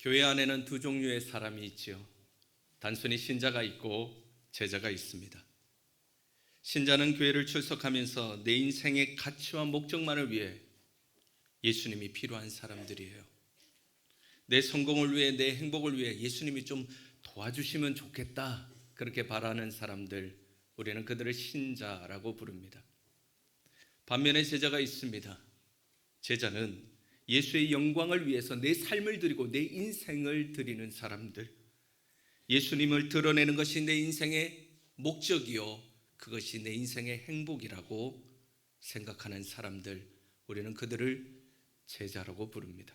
교회 안에는 두 종류의 사람이 있지요. 단순히 신자가 있고 제자가 있습니다. 신자는 교회를 출석하면서 내 인생의 가치와 목적만을 위해 예수님이 필요한 사람들이에요. 내 성공을 위해, 내 행복을 위해 예수님이 좀 도와주시면 좋겠다, 그렇게 바라는 사람들, 우리는 그들을 신자라고 부릅니다. 반면에 제자가 있습니다. 제자는 예수의 영광을 위해서 내 삶을 드리고 내 인생을 드리는 사람들, 예수님을 드러내는 것이 내 인생의 목적이요, 그것이 내 인생의 행복이라고 생각하는 사람들, 우리는 그들을 제자라고 부릅니다.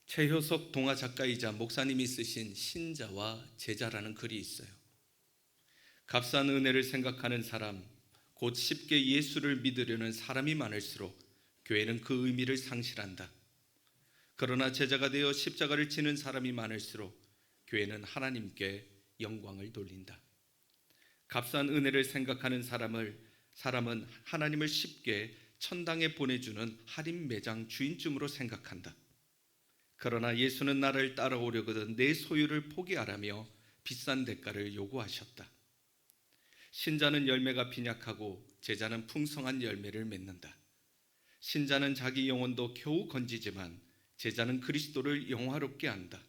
최효석 동화 작가이자 목사님이 쓰신 신자와 제자라는 글이 있어요. 값싼 은혜를 생각하는 사람, 곧 쉽게 예수를 믿으려는 사람이 많을수록 교회는 그 의미를 상실한다. 그러나 제자가 되어 십자가를 지는 사람이 많을수록 교회는 하나님께 영광을 돌린다. 값싼 은혜를 생각하는 사람은 하나님을 쉽게 천당에 보내주는 할인 매장 주인쯤으로 생각한다. 그러나 예수는 나를 따라오려거든 내 소유를 포기하라며 비싼 대가를 요구하셨다. 신자는 열매가 빈약하고 제자는 풍성한 열매를 맺는다. 신자는 자기 영혼도 겨우 건지지만 제자는 그리스도를 영화롭게 한다.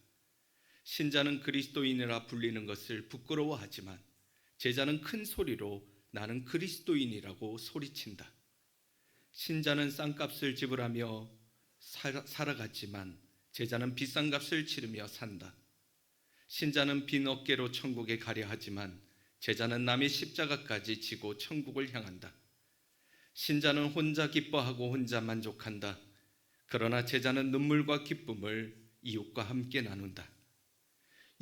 신자는 그리스도인이라 불리는 것을 부끄러워하지만 제자는 큰 소리로 나는 그리스도인이라고 소리친다. 신자는 싼 값을 지불하며 살아갔지만 제자는 비싼 값을 치르며 산다. 신자는 빈 어깨로 천국에 가려 하지만 제자는 남의 십자가까지 지고 천국을 향한다. 신자는 혼자 기뻐하고 혼자 만족한다. 그러나 제자는 눈물과 기쁨을 이웃과 함께 나눈다.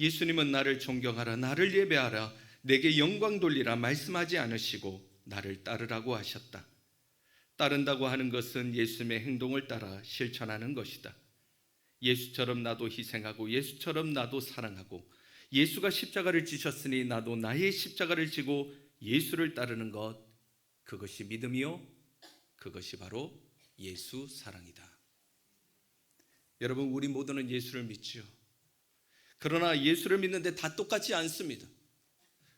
예수님은 나를 존경하라, 나를 예배하라, 내게 영광 돌리라 말씀하지 않으시고 나를 따르라고 하셨다. 따른다고 하는 것은 예수님의 행동을 따라 실천하는 것이다. 예수처럼 나도 희생하고 예수처럼 나도 사랑하고 예수가 십자가를 지셨으니 나도 나의 십자가를 지고 예수를 따르는 것, 그것이 믿음이요, 그것이 바로 예수 사랑이다. 여러분, 우리 모두는 예수를 믿지요. 그러나 예수를 믿는데 다 똑같지 않습니다.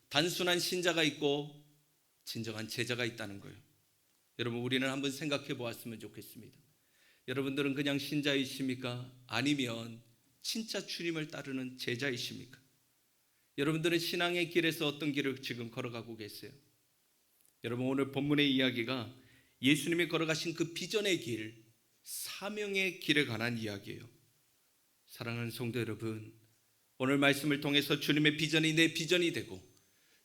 단순한 신자가 있고 진정한 제자가 있다는 거예요. 여러분, 우리는 한번 생각해 보았으면 좋겠습니다. 여러분들은 그냥 신자이십니까? 아니면 진짜 주님을 따르는 제자이십니까? 여러분들은 신앙의 길에서 어떤 길을 지금 걸어가고 계세요? 여러분, 오늘 본문의 이야기가 예수님이 걸어가신 그 비전의 길, 사명의 길에 관한 이야기예요. 사랑하는 성도 여러분, 오늘 말씀을 통해서 주님의 비전이 내 비전이 되고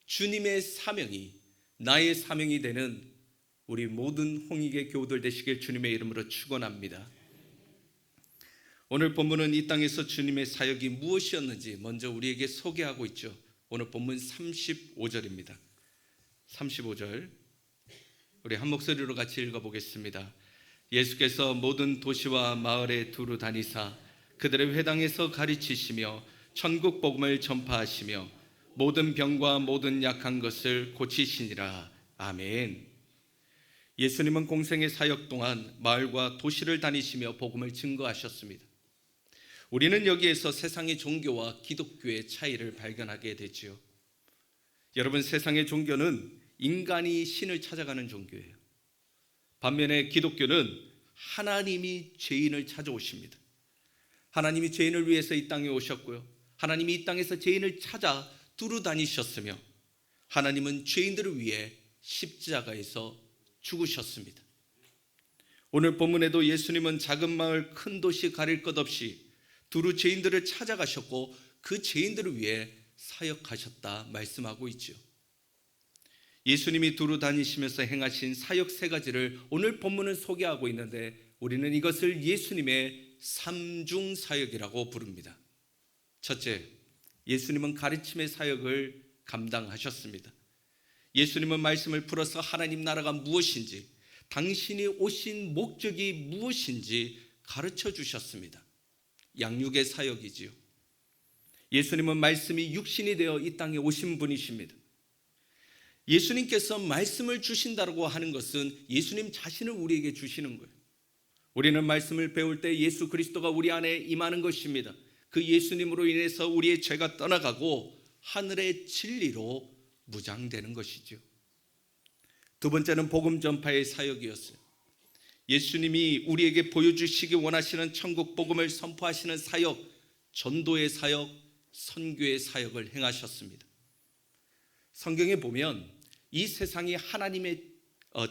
주님의 사명이 나의 사명이 되는 우리 모든 홍익의 교우들 되시길 주님의 이름으로 축원합니다. 오늘 본문은 이 땅에서 주님의 사역이 무엇이었는지 먼저 우리에게 소개하고 있죠. 오늘 본문 35절입니다. 35절 우리 한 목소리로 같이 읽어보겠습니다. 예수께서 모든 도시와 마을에 두루 다니사 그들의 회당에서 가르치시며 천국 복음을 전파하시며 모든 병과 모든 약한 것을 고치시니라. 아멘. 예수님은 공생의 사역 동안 마을과 도시를 다니시며 복음을 증거하셨습니다. 우리는 여기에서 세상의 종교와 기독교의 차이를 발견하게 되지요. 여러분, 세상의 종교는 인간이 신을 찾아가는 종교예요. 반면에 기독교는 하나님이 죄인을 찾아오십니다. 하나님이 죄인을 위해서 이 땅에 오셨고요, 하나님이 이 땅에서 죄인을 찾아 두루 다니셨으며 하나님은 죄인들을 위해 십자가에서 죽으셨습니다. 오늘 본문에도 예수님은 작은 마을 큰 도시 가릴 것 없이 두루 죄인들을 찾아가셨고 그 죄인들을 위해 사역하셨다 말씀하고 있죠. 예수님이 두루 다니시면서 행하신 사역 세 가지를 오늘 본문은 소개하고 있는데 우리는 이것을 예수님의 삼중 사역이라고 부릅니다. 첫째, 예수님은 가르침의 사역을 감당하셨습니다. 예수님은 말씀을 풀어서 하나님 나라가 무엇인지, 당신이 오신 목적이 무엇인지 가르쳐 주셨습니다. 양육의 사역이지요. 예수님은 말씀이 육신이 되어 이 땅에 오신 분이십니다. 예수님께서 말씀을 주신다고 하는 것은 예수님 자신을 우리에게 주시는 거예요. 우리는 말씀을 배울 때 예수 그리스도가 우리 안에 임하는 것입니다. 그 예수님으로 인해서 우리의 죄가 떠나가고 하늘의 진리로 무장되는 것이죠. 두 번째는 복음 전파의 사역이었어요. 예수님이 우리에게 보여주시기 원하시는 천국 복음을 선포하시는 사역, 전도의 사역, 선교의 사역을 행하셨습니다. 성경에 보면 이 세상이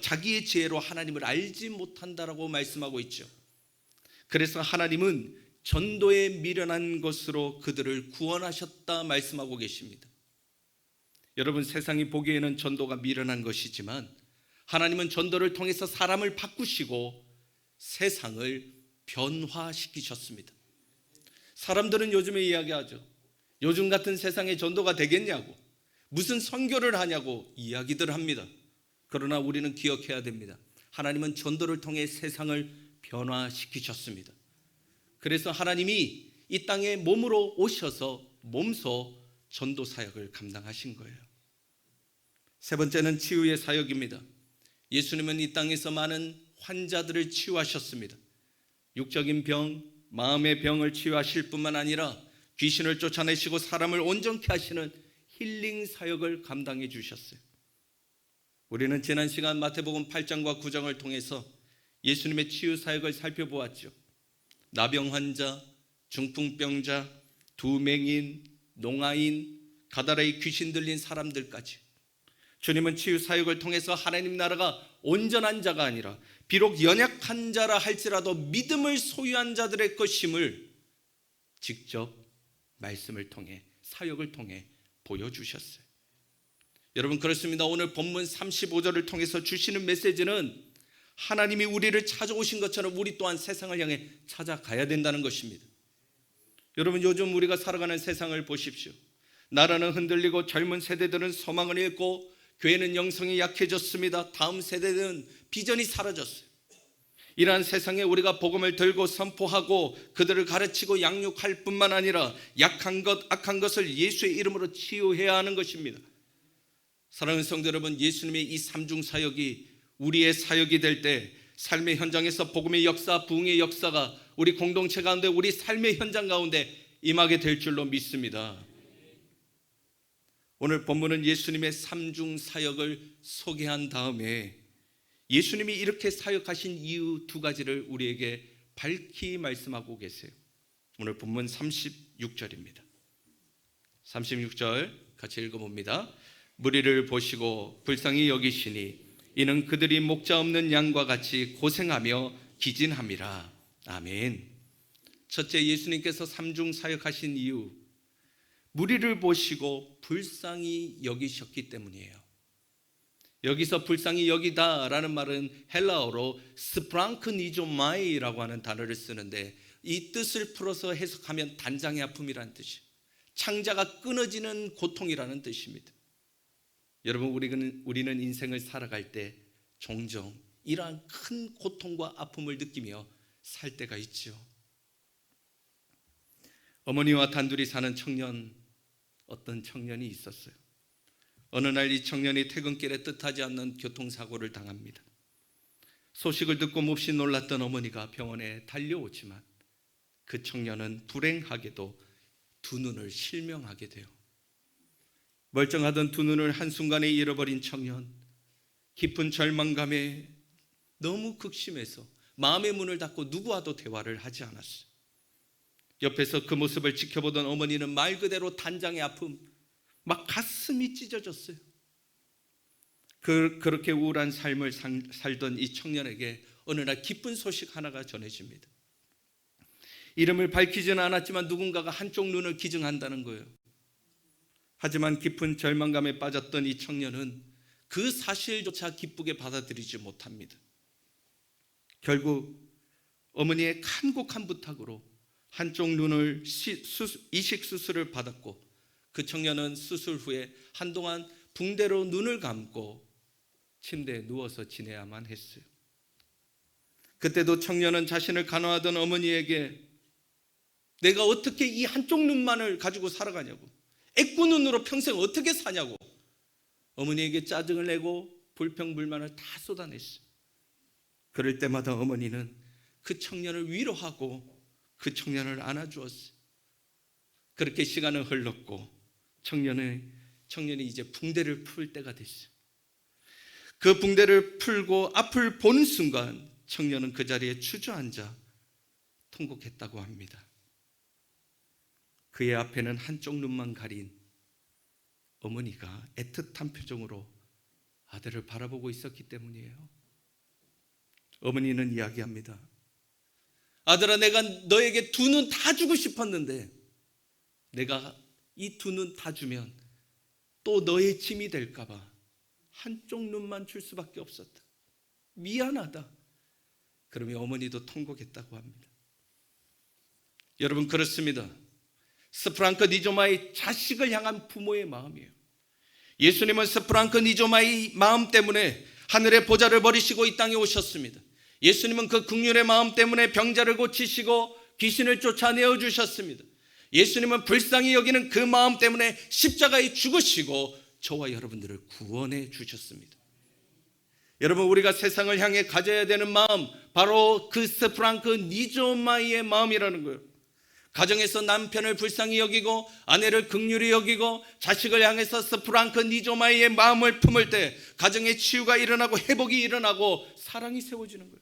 자기의 지혜로 하나님을 알지 못한다라고 말씀하고 있죠. 그래서 하나님은 전도에 미련한 것으로 그들을 구원하셨다 말씀하고 계십니다. 여러분, 세상이 보기에는 전도가 미련한 것이지만 하나님은 전도를 통해서 사람을 바꾸시고 세상을 변화시키셨습니다. 사람들은 요즘에 이야기하죠. 요즘 같은 세상에 전도가 되겠냐고, 무슨 선교를 하냐고 이야기들 합니다. 그러나 우리는 기억해야 됩니다. 하나님은 전도를 통해 세상을 변화시키셨습니다. 그래서 하나님이 이 땅에 몸으로 오셔서 몸소 전도 사역을 감당하신 거예요. 세 번째는 치유의 사역입니다. 예수님은 이 땅에서 많은 환자들을 치유하셨습니다. 육적인 병, 마음의 병을 치유하실 뿐만 아니라 귀신을 쫓아내시고 사람을 온전케 하시는 힐링 사역을 감당해 주셨어요. 우리는 지난 시간 마태복음 8장과 9장을 통해서 예수님의 치유 사역을 살펴보았죠. 나병 환자, 중풍병자, 두맹인, 농아인, 가다라의 귀신 들린 사람들까지 주님은 치유 사역을 통해서 하나님 나라가 온전한 자가 아니라 비록 연약한 자라 할지라도 믿음을 소유한 자들의 것임을 직접 말씀을 통해, 사역을 통해 보여주셨어요. 여러분, 그렇습니다. 오늘 본문 35절을 통해서 주시는 메시지는 하나님이 우리를 찾아오신 것처럼 우리 또한 세상을 향해 찾아가야 된다는 것입니다. 여러분, 요즘 우리가 살아가는 세상을 보십시오. 나라는 흔들리고 젊은 세대들은 소망을 잃고 교회는 영성이 약해졌습니다. 다음 세대는 비전이 사라졌어요. 이러한 세상에 우리가 복음을 들고 선포하고 그들을 가르치고 양육할 뿐만 아니라 약한 것, 악한 것을 예수의 이름으로 치유해야 하는 것입니다. 사랑하는 성도 여러분, 예수님의 이 삼중 사역이 우리의 사역이 될 때 삶의 현장에서 복음의 역사, 부흥의 역사가 우리 공동체 가운데, 우리 삶의 현장 가운데 임하게 될 줄로 믿습니다. 오늘 본문은 예수님의 삼중 사역을 소개한 다음에 예수님이 이렇게 사역하신 이유 두 가지를 우리에게 밝히 말씀하고 계세요. 오늘 본문 36절입니다. 36절 같이 읽어봅니다. 무리를 보시고 불쌍히 여기시니 이는 그들이 목자 없는 양과 같이 고생하며 기진함이라. 아멘. 첫째, 예수님께서 삼중 사역하신 이유, 무리를 보시고 불쌍히 여기셨기 때문이에요. 여기서 불쌍히 여기다라는 말은 헬라어로 스프랑크니조마이라고 하는 단어를 쓰는데 이 뜻을 풀어서 해석하면 단장의 아픔이라는 뜻이에요. 창자가 끊어지는 고통이라는 뜻입니다. 여러분, 우리는 인생을 살아갈 때 종종 이러한 큰 고통과 아픔을 느끼며 살 때가 있죠. 어머니와 단둘이 사는 어떤 청년이 있었어요. 어느 날 이 청년이 퇴근길에 뜻하지 않는 교통사고를 당합니다. 소식을 듣고 몹시 놀랐던 어머니가 병원에 달려오지만 그 청년은 불행하게도 두 눈을 실명하게 돼요. 멀쩡하던 두 눈을 한순간에 잃어버린 청년, 깊은 절망감에 너무 극심해서 마음의 문을 닫고 누구와도 대화를 하지 않았어요. 옆에서 그 모습을 지켜보던 어머니는 말 그대로 단장의 아픔, 막 가슴이 찢어졌어요. 그렇게 우울한 삶을 살던 이 청년에게 어느 날 기쁜 소식 하나가 전해집니다. 이름을 밝히지는 않았지만 누군가가 한쪽 눈을 기증한다는 거예요. 하지만 깊은 절망감에 빠졌던 이 청년은 그 사실조차 기쁘게 받아들이지 못합니다. 결국 어머니의 간곡한 부탁으로 한쪽 눈을 이식 수술을 받았고 그 청년은 수술 후에 한동안 붕대로 눈을 감고 침대에 누워서 지내야만 했어요. 그때도 청년은 자신을 간호하던 어머니에게 내가 어떻게 이 한쪽 눈만을 가지고 살아가냐고, 애꾸눈으로 평생 어떻게 사냐고 어머니에게 짜증을 내고 불평불만을 다 쏟아냈어요. 그럴 때마다 어머니는 그 청년을 위로하고 그 청년을 안아주었어요. 그렇게 시간은 흘렀고 청년이 이제 붕대를 풀 때가 됐어요. 그 붕대를 풀고 앞을 보는 순간 청년은 그 자리에 주저앉아 통곡했다고 합니다. 그의 앞에는 한쪽 눈만 가린 어머니가 애틋한 표정으로 아들을 바라보고 있었기 때문이에요. 어머니는 이야기합니다. 아들아, 내가 너에게 두 눈 다 주고 싶었는데 내가 이 두 눈 다 주면 또 너의 짐이 될까 봐 한쪽 눈만 줄 수밖에 없었다. 미안하다. 그러면 어머니도 통곡했다고 합니다. 여러분, 그렇습니다. 스프랑크 니조마의 자식을 향한 부모의 마음이에요. 예수님은 스프랑크 니조마의 마음 때문에 하늘의 보좌를 버리시고 이 땅에 오셨습니다. 예수님은 그 긍휼의 마음 때문에 병자를 고치시고 귀신을 쫓아내어 주셨습니다. 예수님은 불쌍히 여기는 그 마음 때문에 십자가에 죽으시고 저와 여러분들을 구원해 주셨습니다. 여러분, 우리가 세상을 향해 가져야 되는 마음, 바로 그 스프랑크 니조마이의 마음이라는 거예요. 가정에서 남편을 불쌍히 여기고 아내를 긍휼히 여기고 자식을 향해서 스프랑크 니조마이의 마음을 품을 때 가정의 치유가 일어나고 회복이 일어나고 사랑이 세워지는 거예요.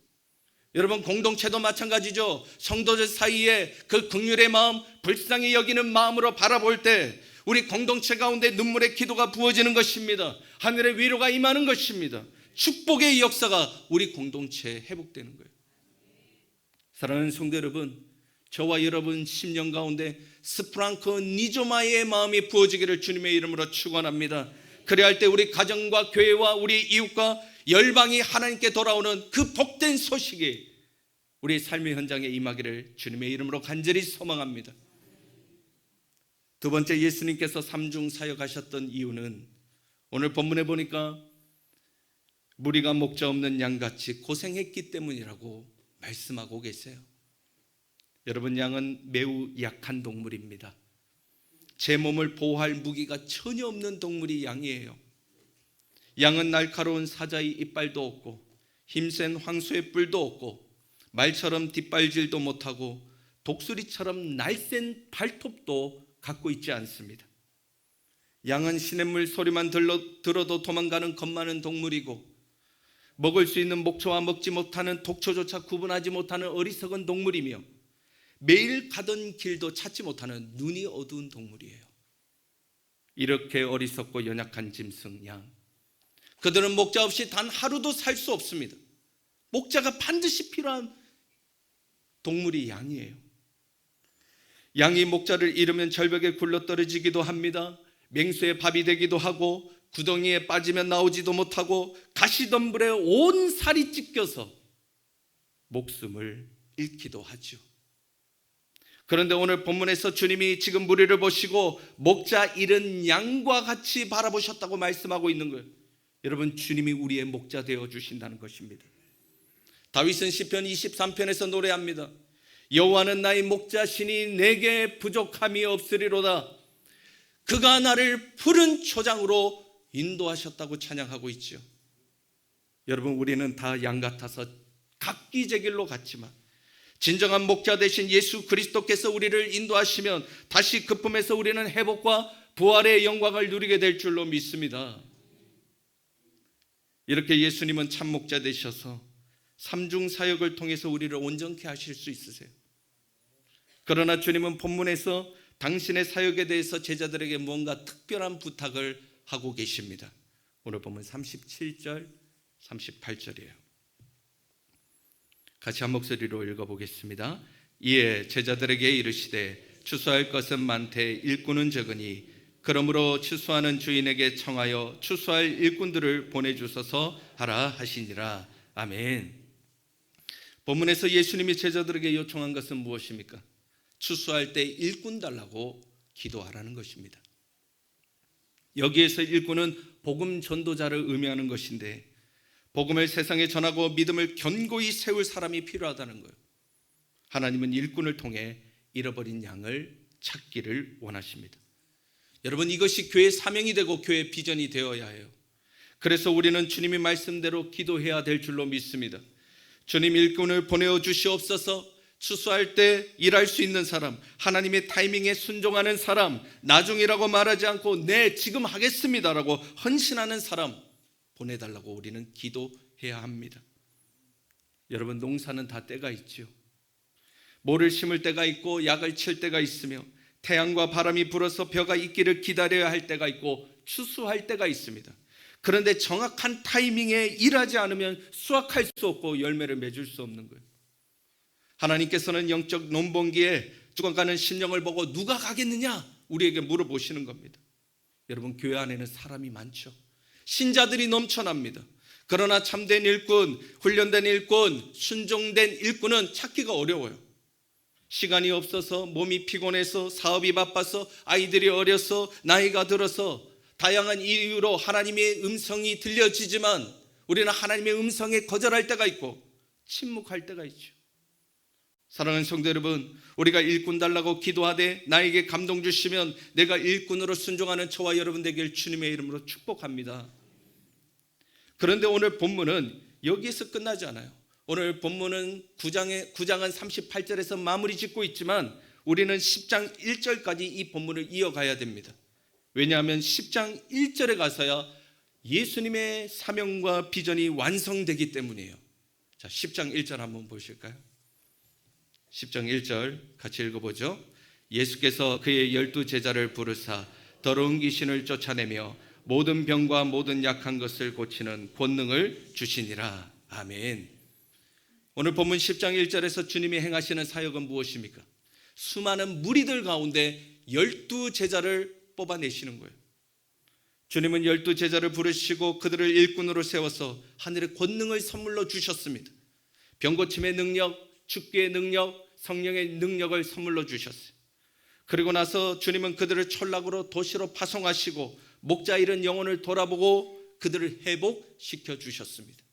여러분, 공동체도 마찬가지죠. 성도들 사이에 그 긍휼의 마음, 불쌍히 여기는 마음으로 바라볼 때 우리 공동체 가운데 눈물의 기도가 부어지는 것입니다. 하늘의 위로가 임하는 것입니다. 축복의 역사가 우리 공동체에 회복되는 거예요. 사랑하는 성도 여러분, 저와 여러분 심령 가운데 스프랑크 니조마의 마음이 부어지기를 주님의 이름으로 축원합니다. 그래야 할 때 우리 가정과 교회와 우리 이웃과 열방이 하나님께 돌아오는 그 복된 소식이 우리 삶의 현장에 임하기를 주님의 이름으로 간절히 소망합니다. 두 번째, 예수님께서 삼중 사역하셨던 이유는 오늘 본문에 보니까 무리가 목자 없는 양같이 고생했기 때문이라고 말씀하고 계세요. 여러분, 양은 매우 약한 동물입니다. 제 몸을 보호할 무기가 전혀 없는 동물이 양이에요. 양은 날카로운 사자의 이빨도 없고 힘센 황소의 뿔도 없고 말처럼 뒷발질도 못하고 독수리처럼 날쌘 발톱도 갖고 있지 않습니다. 양은 시냇물 소리만 들어도 도망가는 겁 많은 동물이고 먹을 수 있는 목초와 먹지 못하는 독초조차 구분하지 못하는 어리석은 동물이며 매일 가던 길도 찾지 못하는 눈이 어두운 동물이에요. 이렇게 어리석고 연약한 짐승 양, 그들은 목자 없이 단 하루도 살 수 없습니다. 목자가 반드시 필요한 동물이 양이에요. 양이 목자를 잃으면 절벽에 굴러떨어지기도 합니다. 맹수의 밥이 되기도 하고 구덩이에 빠지면 나오지도 못하고 가시덤불에 온 살이 찢겨서 목숨을 잃기도 하죠. 그런데 오늘 본문에서 주님이 지금 무리를 보시고 목자 잃은 양과 같이 바라보셨다고 말씀하고 있는 거예요. 여러분, 주님이 우리의 목자 되어 주신다는 것입니다. 다윗은 시편 23편에서 노래합니다. 여호와는 나의 목자시니 내게 부족함이 없으리로다. 그가 나를 푸른 초장으로 인도하셨다고 찬양하고 있죠. 여러분, 우리는 다 양 같아서 각기 제 길로 갔지만 진정한 목자 되신 예수 그리스도께서 우리를 인도하시면 다시 그 품에서 우리는 회복과 부활의 영광을 누리게 될 줄로 믿습니다. 이렇게 예수님은 참 목자 되셔서 삼중 사역을 통해서 우리를 온전케 하실 수 있으세요. 그러나 주님은 본문에서 당신의 사역에 대해서 제자들에게 뭔가 특별한 부탁을 하고 계십니다. 오늘 보면 37절, 38절이에요. 같이 한 목소리로 읽어보겠습니다. 이에 제자들에게 이르시되 추수할 것은 많되 일꾼은 적으니 그러므로 추수하는 주인에게 청하여 추수할 일꾼들을 보내주소서 하라 하시니라. 아멘. 본문에서 예수님이 제자들에게 요청한 것은 무엇입니까? 추수할 때 일꾼 달라고 기도하라는 것입니다. 여기에서 일꾼은 복음 전도자를 의미하는 것인데 복음을 세상에 전하고 믿음을 견고히 세울 사람이 필요하다는 거예요. 하나님은 일꾼을 통해 잃어버린 양을 찾기를 원하십니다. 여러분, 이것이 교회의 사명이 되고 교회의 비전이 되어야 해요. 그래서 우리는 주님의 말씀대로 기도해야 될 줄로 믿습니다. 주님 일꾼을 보내어 주시옵소서. 추수할 때 일할 수 있는 사람, 하나님의 타이밍에 순종하는 사람, 나중이라고 말하지 않고 네 지금 하겠습니다라고 헌신하는 사람 보내달라고 우리는 기도해야 합니다. 여러분, 농사는 다 때가 있지요. 모를 심을 때가 있고 약을 칠 때가 있으며 태양과 바람이 불어서 벼가 있기를 기다려야 할 때가 있고 추수할 때가 있습니다. 그런데 정확한 타이밍에 일하지 않으면 수확할 수 없고 열매를 맺을 수 없는 거예요. 하나님께서는 영적 논번기에 죽어가는 심령을 보고 누가 가겠느냐 우리에게 물어보시는 겁니다. 여러분, 교회 안에는 사람이 많죠. 신자들이 넘쳐납니다. 그러나 참된 일꾼, 훈련된 일꾼, 순종된 일꾼은 찾기가 어려워요. 시간이 없어서, 몸이 피곤해서, 사업이 바빠서, 아이들이 어려서, 나이가 들어서 다양한 이유로 하나님의 음성이 들려지지만 우리는 하나님의 음성에 거절할 때가 있고 침묵할 때가 있죠. 사랑하는 성도 여러분, 우리가 일꾼 달라고 기도하되 나에게 감동 주시면 내가 일꾼으로 순종하는 저와 여러분 되길 주님의 이름으로 축복합니다. 그런데 오늘 본문은 여기에서 끝나지 않아요. 오늘 본문은 9장은 38절에서 마무리 짓고 있지만 우리는 10장 1절까지 이 본문을 이어가야 됩니다. 왜냐하면 10장 1절에 가서야 예수님의 사명과 비전이 완성되기 때문이에요. 자, 10장 1절 한번 보실까요? 10장 1절 같이 읽어보죠. 예수께서 그의 12제자를 부르사 더러운 귀신을 쫓아내며 모든 병과 모든 약한 것을 고치는 권능을 주시니라. 아멘. 오늘 본문 10장 1절에서 주님이 행하시는 사역은 무엇입니까? 수많은 무리들 가운데 12제자를 뽑아내시는 거예요. 주님은 12제자를 부르시고 그들을 일꾼으로 세워서 하늘의 권능을 선물로 주셨습니다. 병고침의 능력, 축기의 능력, 성령의 능력을 선물로 주셨어요. 그리고 나서 주님은 그들을 천락으로 도시로 파송하시고 목자 잃은 영혼을 돌아보고 그들을 회복시켜 주셨습니다.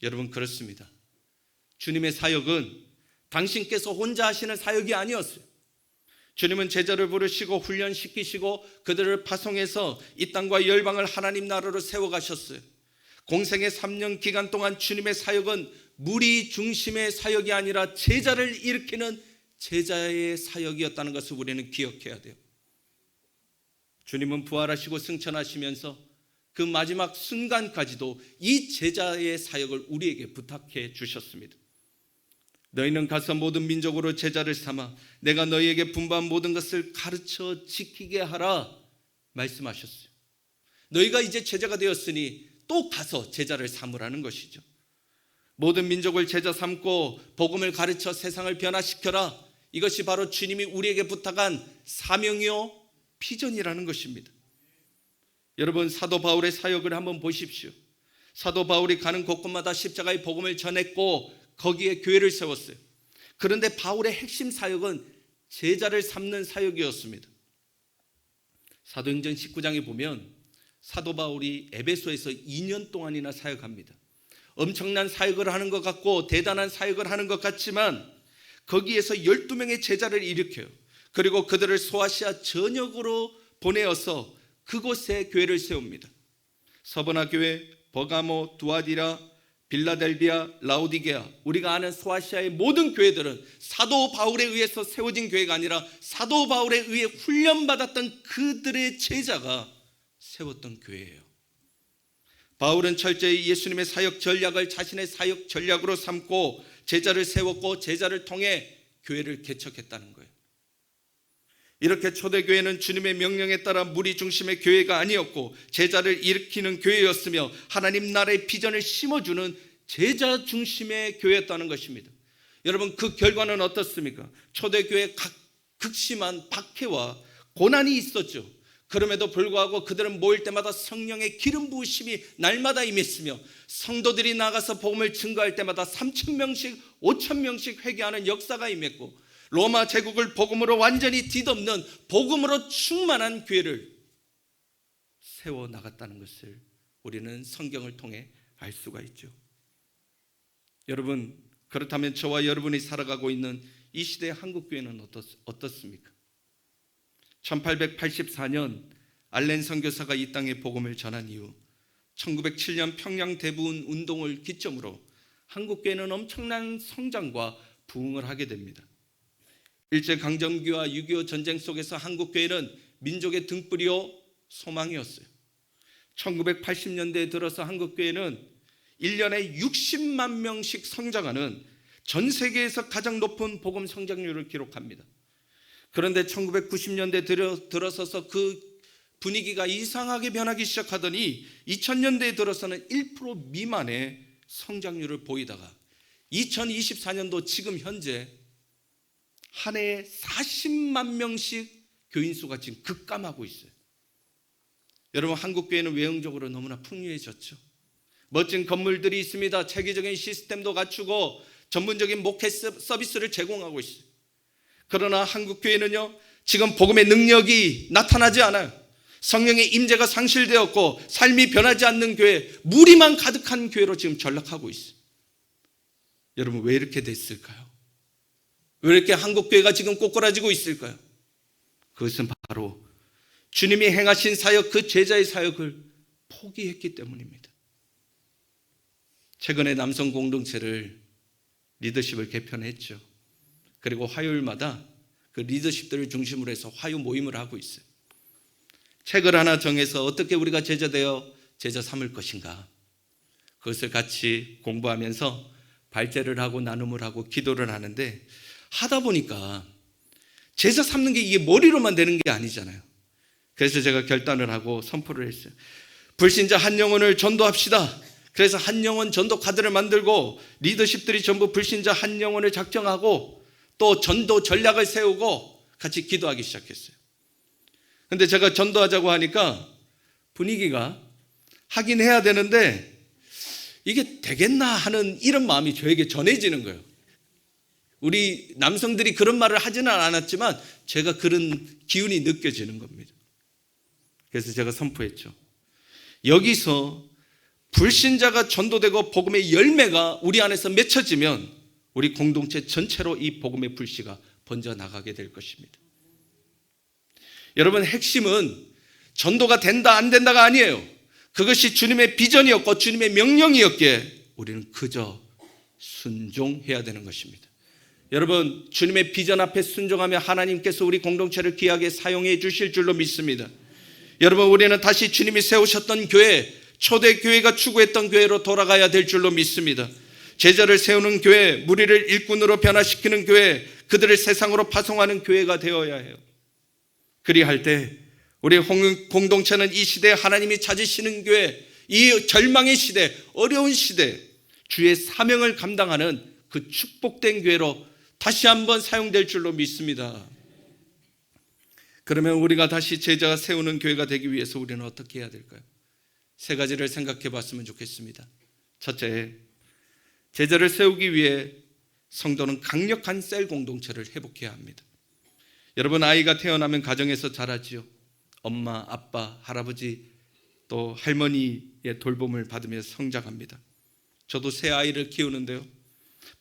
여러분, 그렇습니다. 주님의 사역은 당신께서 혼자 하시는 사역이 아니었어요. 주님은 제자를 부르시고 훈련시키시고 그들을 파송해서 이 땅과 열방을 하나님 나라로 세워가셨어요. 공생의 3년 기간 동안 주님의 사역은 무리 중심의 사역이 아니라 제자를 일으키는 제자의 사역이었다는 것을 우리는 기억해야 돼요. 주님은 부활하시고 승천하시면서 그 마지막 순간까지도 이 제자의 사역을 우리에게 부탁해 주셨습니다. 너희는 가서 모든 민족으로 제자를 삼아 내가 너희에게 분부한 모든 것을 가르쳐 지키게 하라 말씀하셨어요. 너희가 이제 제자가 되었으니 또 가서 제자를 삼으라는 것이죠. 모든 민족을 제자 삼고 복음을 가르쳐 세상을 변화시켜라. 이것이 바로 주님이 우리에게 부탁한 사명이요 비전이라는 것입니다. 여러분, 사도 바울의 사역을 한번 보십시오. 사도 바울이 가는 곳곳마다 십자가의 복음을 전했고 거기에 교회를 세웠어요. 그런데 바울의 핵심 사역은 제자를 삼는 사역이었습니다. 사도행전 19장에 보면 사도 바울이 에베소에서 2년 동안이나 사역합니다. 엄청난 사역을 하는 것 같고 대단한 사역을 하는 것 같지만 거기에서 12명의 제자를 일으켜요. 그리고 그들을 소아시아 전역으로 보내어서 그곳에 교회를 세웁니다. 서버나 교회, 버가모, 두아디라, 빌라델비아, 라오디게아, 우리가 아는 소아시아의 모든 교회들은 사도 바울에 의해서 세워진 교회가 아니라 사도 바울에 의해 훈련받았던 그들의 제자가 세웠던 교회예요. 바울은 철저히 예수님의 사역 전략을 자신의 사역 전략으로 삼고 제자를 세웠고 제자를 통해 교회를 개척했다는 거예요. 이렇게 초대교회는 주님의 명령에 따라 무리 중심의 교회가 아니었고 제자를 일으키는 교회였으며 하나님 나라의 비전을 심어주는 제자 중심의 교회였다는 것입니다. 여러분, 그 결과는 어떻습니까? 초대교회에 극심한 박해와 고난이 있었죠. 그럼에도 불구하고 그들은 모일 때마다 성령의 기름 부으심이 날마다 임했으며 성도들이 나가서 복음을 증거할 때마다 3,000명씩 5,000명씩 회개하는 역사가 임했고 로마 제국을 복음으로 완전히 뒤덮는 복음으로 충만한 교회를 세워나갔다는 것을 우리는 성경을 통해 알 수가 있죠. 여러분, 그렇다면 저와 여러분이 살아가고 있는 이 시대의 한국교회는 어떻습니까? 1884년 알렌 선교사가 이 땅에 복음을 전한 이후 1907년 평양 대부운 운동을 기점으로 한국교회는 엄청난 성장과 부흥을 하게 됩니다. 일제강점기와 6.25 전쟁 속에서 한국교회는 민족의 등불이요 소망이었어요. 1980년대에 들어서 한국교회는 1년에 60만 명씩 성장하는 전 세계에서 가장 높은 복음 성장률을 기록합니다. 그런데 1990년대 들어서서 그 분위기가 이상하게 변하기 시작하더니 2000년대에 들어서는 1% 미만의 성장률을 보이다가 2024년도 지금 현재 한 해에 40만 명씩 교인 수가 지금 급감하고 있어요. 여러분, 한국교회는 외형적으로 너무나 풍요해졌죠. 멋진 건물들이 있습니다. 체계적인 시스템도 갖추고 전문적인 목회 서비스를 제공하고 있어요. 그러나 한국교회는요, 지금 복음의 능력이 나타나지 않아요. 성령의 임재가 상실되었고 삶이 변하지 않는 교회, 무리만 가득한 교회로 지금 전락하고 있어요. 여러분, 왜 이렇게 됐을까요? 왜 이렇게 한국교회가 지금 꼬꾸라지고 있을까요? 그것은 바로 주님이 행하신 사역, 그 제자의 사역을 포기했기 때문입니다. 최근에 남성 공동체를 리더십을 개편했죠. 그리고 화요일마다 그 리더십들을 중심으로 해서 화요 모임을 하고 있어요. 책을 하나 정해서 어떻게 우리가 제자 되어 제자 삼을 것인가, 그것을 같이 공부하면서 발제를 하고 나눔을 하고 기도를 하는데, 하다 보니까 제자 삼는 게 이게 머리로만 되는 게 아니잖아요. 그래서 제가 결단을 하고 선포를 했어요. 불신자 한 영혼을 전도합시다. 그래서 한 영혼 전도 카드를 만들고 리더십들이 전부 불신자 한 영혼을 작정하고 또 전도 전략을 세우고 같이 기도하기 시작했어요. 근데 제가 전도하자고 하니까 분위기가 하긴 해야 되는데 이게 되겠나 하는 이런 마음이 저에게 전해지는 거예요. 우리 남성들이 그런 말을 하지는 않았지만 제가 그런 기운이 느껴지는 겁니다. 그래서 제가 선포했죠. 여기서 불신자가 전도되고 복음의 열매가 우리 안에서 맺혀지면 우리 공동체 전체로 이 복음의 불씨가 번져나가게 될 것입니다. 여러분, 핵심은 전도가 된다 안 된다가 아니에요. 그것이 주님의 비전이었고 주님의 명령이었기에 우리는 그저 순종해야 되는 것입니다. 여러분, 주님의 비전 앞에 순종하며 하나님께서 우리 공동체를 귀하게 사용해 주실 줄로 믿습니다. 여러분, 우리는 다시 주님이 세우셨던 교회, 초대교회가 추구했던 교회로 돌아가야 될 줄로 믿습니다. 제자를 세우는 교회, 무리를 일꾼으로 변화시키는 교회, 그들을 세상으로 파송하는 교회가 되어야 해요. 그리할 때 우리 공동체는 이 시대에 하나님이 찾으시는 교회, 이 절망의 시대, 어려운 시대, 주의 사명을 감당하는 그 축복된 교회로 다시 한번 사용될 줄로 믿습니다. 그러면 우리가 다시 제자 세우는 교회가 되기 위해서 우리는 어떻게 해야 될까요? 세 가지를 생각해 봤으면 좋겠습니다. 첫째, 제자를 세우기 위해 성도는 강력한 셀 공동체를 회복해야 합니다. 여러분, 아이가 태어나면 가정에서 자라지요. 엄마, 아빠, 할아버지 또 할머니의 돌봄을 받으며 성장합니다. 저도 새 아이를 키우는데요,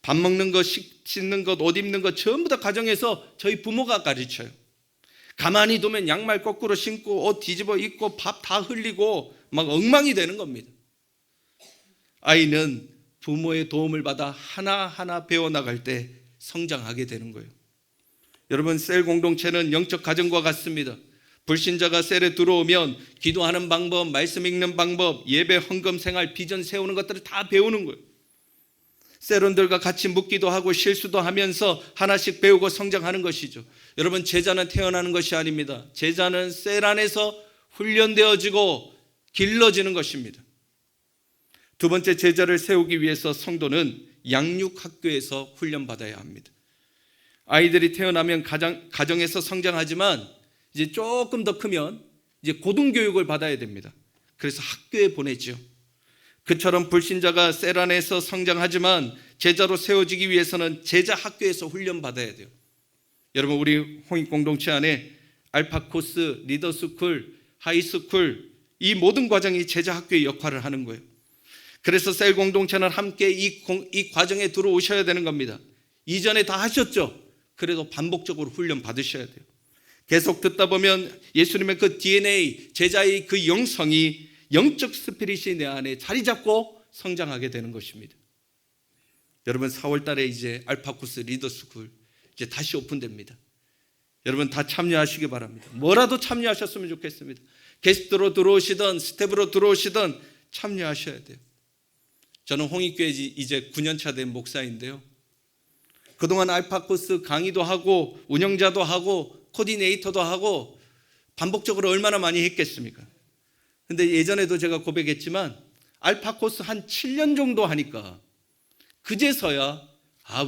밥 먹는 것, 씻는 것, 옷 입는 것 전부 다 가정에서 저희 부모가 가르쳐요. 가만히 두면 양말 거꾸로 신고 옷 뒤집어 입고 밥 다 흘리고 막 엉망이 되는 겁니다. 아이는 부모의 도움을 받아 하나하나 배워나갈 때 성장하게 되는 거예요. 여러분, 셀 공동체는 영적 가정과 같습니다. 불신자가 셀에 들어오면 기도하는 방법, 말씀 읽는 방법, 예배 헌금 생활, 비전 세우는 것들을 다 배우는 거예요. 셀원들과 같이 묵기도 하고 실수도 하면서 하나씩 배우고 성장하는 것이죠. 여러분, 제자는 태어나는 것이 아닙니다. 제자는 셀 안에서 훈련되어지고 길러지는 것입니다. 두 번째, 제자를 세우기 위해서 성도는 양육학교에서 훈련받아야 합니다. 아이들이 태어나면 가정에서 성장하지만 이제 조금 더 크면 이제 고등교육을 받아야 됩니다. 그래서 학교에 보내죠. 그처럼 불신자가 셀 안에서 성장하지만 제자로 세워지기 위해서는 제자 학교에서 훈련받아야 돼요. 여러분, 우리 홍익 공동체 안에 알파 코스, 리더스쿨, 하이스쿨, 이 모든 과정이 제자 학교의 역할을 하는 거예요. 그래서 셀 공동체는 함께 이 과정에 들어오셔야 되는 겁니다. 이전에 다 하셨죠? 그래도 반복적으로 훈련 받으셔야 돼요. 계속 듣다 보면 예수님의 그 DNA, 제자의 그 영성이, 영적 스피릿이 내 안에 자리 잡고 성장하게 되는 것입니다. 여러분 4월 달에 이제 알파코스 리더스쿨 이제 다시 오픈됩니다. 여러분 다 참여하시기 바랍니다. 뭐라도 참여하셨으면 좋겠습니다. 게스트로 들어오시든 스텝으로 들어오시든 참여하셔야 돼요. 저는 홍익교회 이제 9년차 된 목사인데요. 그동안 알파코스 강의도 하고 운영자도 하고 코디네이터도 하고 반복적으로 얼마나 많이 했겠습니까? 근데 예전에도 제가 고백했지만 알파코스 한 7년 정도 하니까 그제서야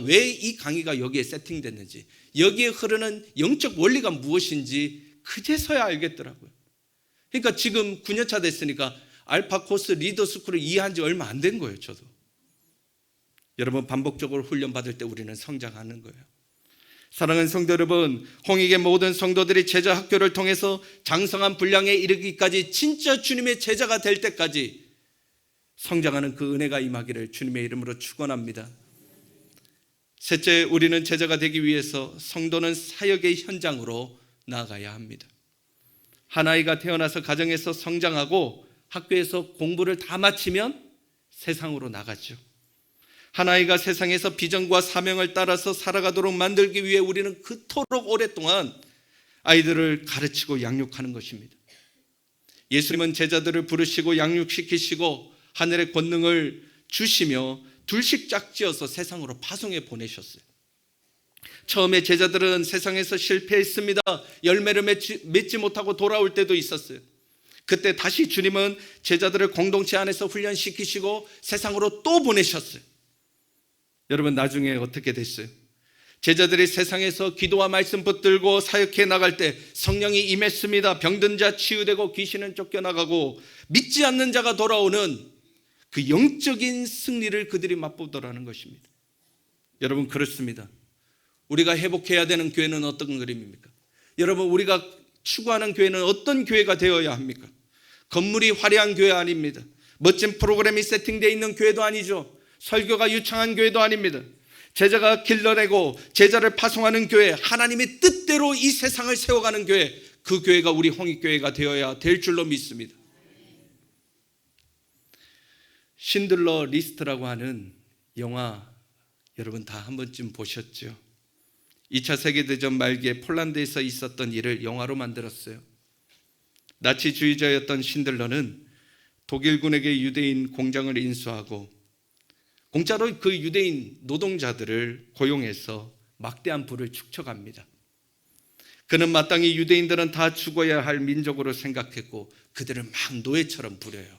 왜 이 강의가 여기에 세팅됐는지, 여기에 흐르는 영적 원리가 무엇인지 그제서야 알겠더라고요. 그러니까 지금 9년차 됐으니까 알파코스 리더스쿨을 이해한 지 얼마 안 된 거예요. 저도. 여러분 반복적으로 훈련받을 때 우리는 성장하는 거예요. 사랑하는 성도 여러분, 홍익의 모든 성도들이 제자 학교를 통해서 장성한 분량에 이르기까지 진짜 주님의 제자가 될 때까지 성장하는 그 은혜가 임하기를 주님의 이름으로 축원합니다. 셋째, 우리는 제자가 되기 위해서 성도는 사역의 현장으로 나아가야 합니다. 한 아이가 태어나서 가정에서 성장하고 학교에서 공부를 다 마치면 세상으로 나가죠. 한 아이가 세상에서 비전과 사명을 따라서 살아가도록 만들기 위해 우리는 그토록 오랫동안 아이들을 가르치고 양육하는 것입니다. 예수님은 제자들을 부르시고 양육시키시고 하늘의 권능을 주시며 둘씩 짝지어서 세상으로 파송해 보내셨어요. 처음에 제자들은 세상에서 실패했습니다. 열매를 맺지 못하고 돌아올 때도 있었어요. 그때 다시 주님은 제자들을 공동체 안에서 훈련시키시고 세상으로 또 보내셨어요. 여러분 나중에 어떻게 됐어요? 제자들이 세상에서 기도와 말씀 붙들고 사역해 나갈 때 성령이 임했습니다. 병든 자 치유되고 귀신은 쫓겨나가고 믿지 않는 자가 돌아오는 그 영적인 승리를 그들이 맛보더라는 것입니다. 여러분 그렇습니다. 우리가 회복해야 되는 교회는 어떤 그림입니까? 여러분 우리가 추구하는 교회는 어떤 교회가 되어야 합니까? 건물이 화려한 교회 아닙니다. 멋진 프로그램이 세팅되어 있는 교회도 아니죠. 설교가 유창한 교회도 아닙니다. 제자가 길러내고 제자를 파송하는 교회, 하나님의 뜻대로 이 세상을 세워가는 교회, 그 교회가 우리 홍익교회가 되어야 될 줄로 믿습니다. 신들러 리스트라고 하는 영화 여러분 다 한 번쯤 보셨죠? 2차 세계대전 말기에 폴란드에서 있었던 일을 영화로 만들었어요. 나치주의자였던 신들러는 독일군에게 유대인 공장을 인수하고 공짜로 그 유대인 노동자들을 고용해서 막대한 부를 축적합니다. 그는 마땅히 유대인들은 다 죽어야 할 민족으로 생각했고 그들을 막 노예처럼 부려요.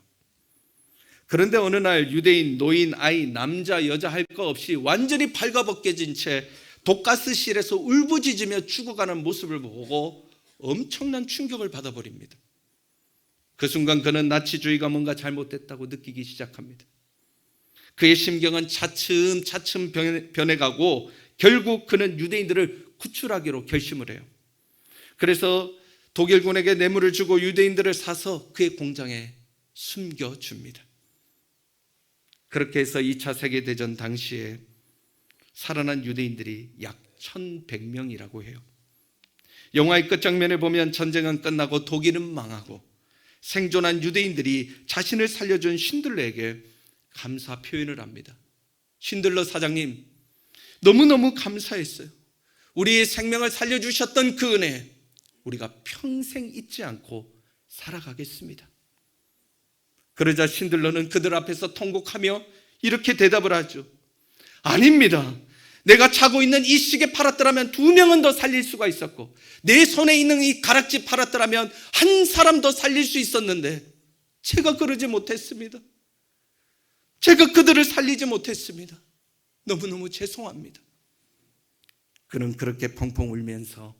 그런데 어느 날 유대인, 노인, 아이, 남자, 여자 할 거 없이 완전히 발가벗겨진 채 독가스실에서 울부짖으며 죽어가는 모습을 보고 엄청난 충격을 받아버립니다. 그 순간 그는 나치주의가 뭔가 잘못됐다고 느끼기 시작합니다. 그의 심경은 차츰 변해가고 결국 그는 유대인들을 구출하기로 결심을 해요. 그래서 독일군에게 뇌물을 주고 유대인들을 사서 그의 공장에 숨겨줍니다. 그렇게 해서 2차 세계대전 당시에 살아난 유대인들이 약 1100명이라고 해요. 영화의 끝장면에 보면 전쟁은 끝나고 독일은 망하고 생존한 유대인들이 자신을 살려준 신들러에게 감사 표현을 합니다. 신들러 사장님, 너무너무 감사했어요. 우리의 생명을 살려주셨던 그 은혜 우리가 평생 잊지 않고 살아가겠습니다. 그러자 신들러는 그들 앞에서 통곡하며 이렇게 대답을 하죠. 아닙니다. 내가 차고 있는 이 시계 팔았더라면 2명은 더 살릴 수가 있었고 내 손에 있는 이 가락지 팔았더라면 한 사람 더 살릴 수 있었는데 제가 그러지 못했습니다. 제가 그들을 살리지 못했습니다. 너무너무 죄송합니다. 그는 그렇게 펑펑 울면서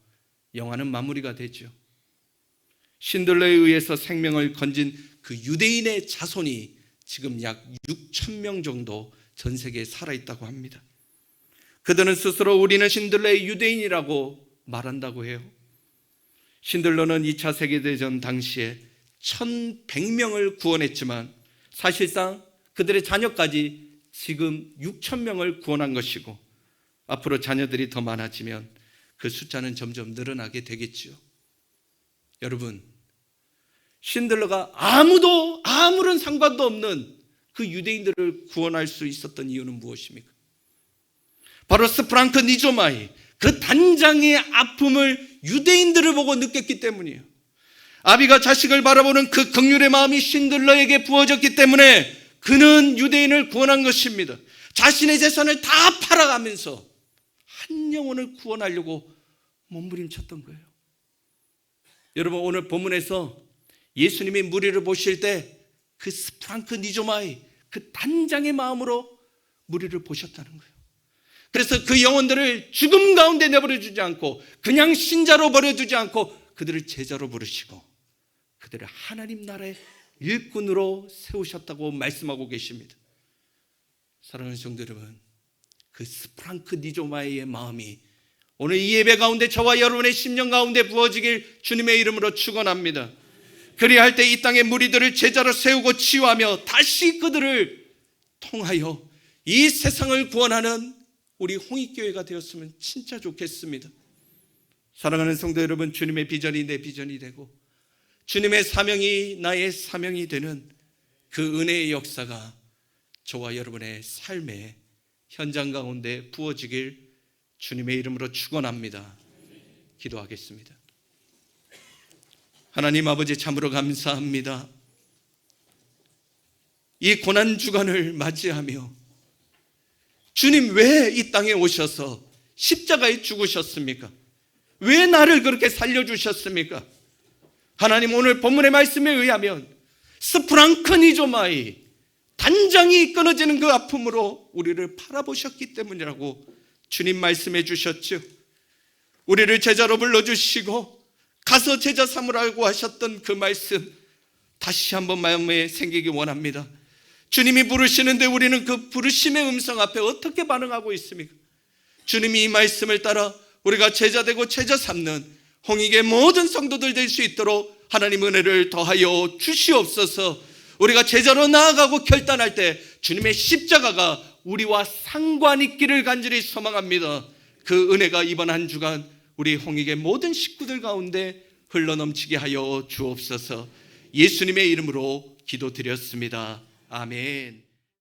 영화는 마무리가 되죠. 신들러에 의해서 생명을 건진 그 유대인의 자손이 지금 약 6,000명 정도 전 세계에 살아있다고 합니다. 그들은 스스로 우리는 신들러의 유대인이라고 말한다고 해요. 신들러는 2차 세계대전 당시에 1,100명을 구원했지만 사실상 그들의 자녀까지 지금 6,000명을 구원한 것이고 앞으로 자녀들이 더 많아지면 그 숫자는 점점 늘어나게 되겠죠. 여러분, 신들러가 아무런 상관도 없는 그 유대인들을 구원할 수 있었던 이유는 무엇입니까? 바로 스프랑크 니조마이, 그 단장의 아픔을 유대인들을 보고 느꼈기 때문이에요. 아비가 자식을 바라보는 그 긍휼의 마음이 신들러에게 부어졌기 때문에 그는 유대인을 구원한 것입니다. 자신의 재산을 다 팔아가면서 한 영혼을 구원하려고 몸부림쳤던 거예요. 여러분, 오늘 본문에서 예수님이 무리를 보실 때 그 스프랑크 니조마이, 그 단장의 마음으로 무리를 보셨다는 거예요. 그래서 그 영혼들을 죽음 가운데 내버려두지 않고, 그냥 신자로 버려두지 않고 그들을 제자로 부르시고 그들을 하나님 나라의 일꾼으로 세우셨다고 말씀하고 계십니다. 사랑하는 성도 여러분, 그 스프랑크 니조마이의 마음이 오늘 이 예배 가운데 저와 여러분의 심령 가운데 부어지길 주님의 이름으로 축원합니다. 그리할 때 이 땅의 무리들을 제자로 세우고 치유하며 다시 그들을 통하여 이 세상을 구원하는 우리 홍익교회가 되었으면 진짜 좋겠습니다. 사랑하는 성도 여러분, 주님의 비전이 내 비전이 되고 주님의 사명이 나의 사명이 되는 그 은혜의 역사가 저와 여러분의 삶의 현장 가운데 부어지길 주님의 이름으로 축원합니다. 기도하겠습니다. 하나님 아버지, 참으로 감사합니다. 이 고난주간을 맞이하며 주님, 왜 이 땅에 오셔서 십자가에 죽으셨습니까? 왜 나를 그렇게 살려주셨습니까? 하나님, 오늘 본문의 말씀에 의하면 스프랑크 니조마이, 단장이 끊어지는 그 아픔으로 우리를 바라보셨기 때문이라고 주님 말씀해 주셨죠. 우리를 제자로 불러주시고 가서 제자 삼으라고 하셨던 그 말씀 다시 한번 마음에 생기기 원합니다. 주님이 부르시는데 우리는 그 부르심의 음성 앞에 어떻게 반응하고 있습니까? 주님이 이 말씀을 따라 우리가 제자 되고 제자 삼는 홍익의 모든 성도들 될 수 있도록 하나님 은혜를 더하여 주시옵소서. 우리가 제자로 나아가고 결단할 때 주님의 십자가가 우리와 상관 있기를 간절히 소망합니다. 그 은혜가 이번 한 주간 우리 홍익의 모든 식구들 가운데 흘러넘치게 하여 주옵소서. 예수님의 이름으로 기도드렸습니다. 아멘.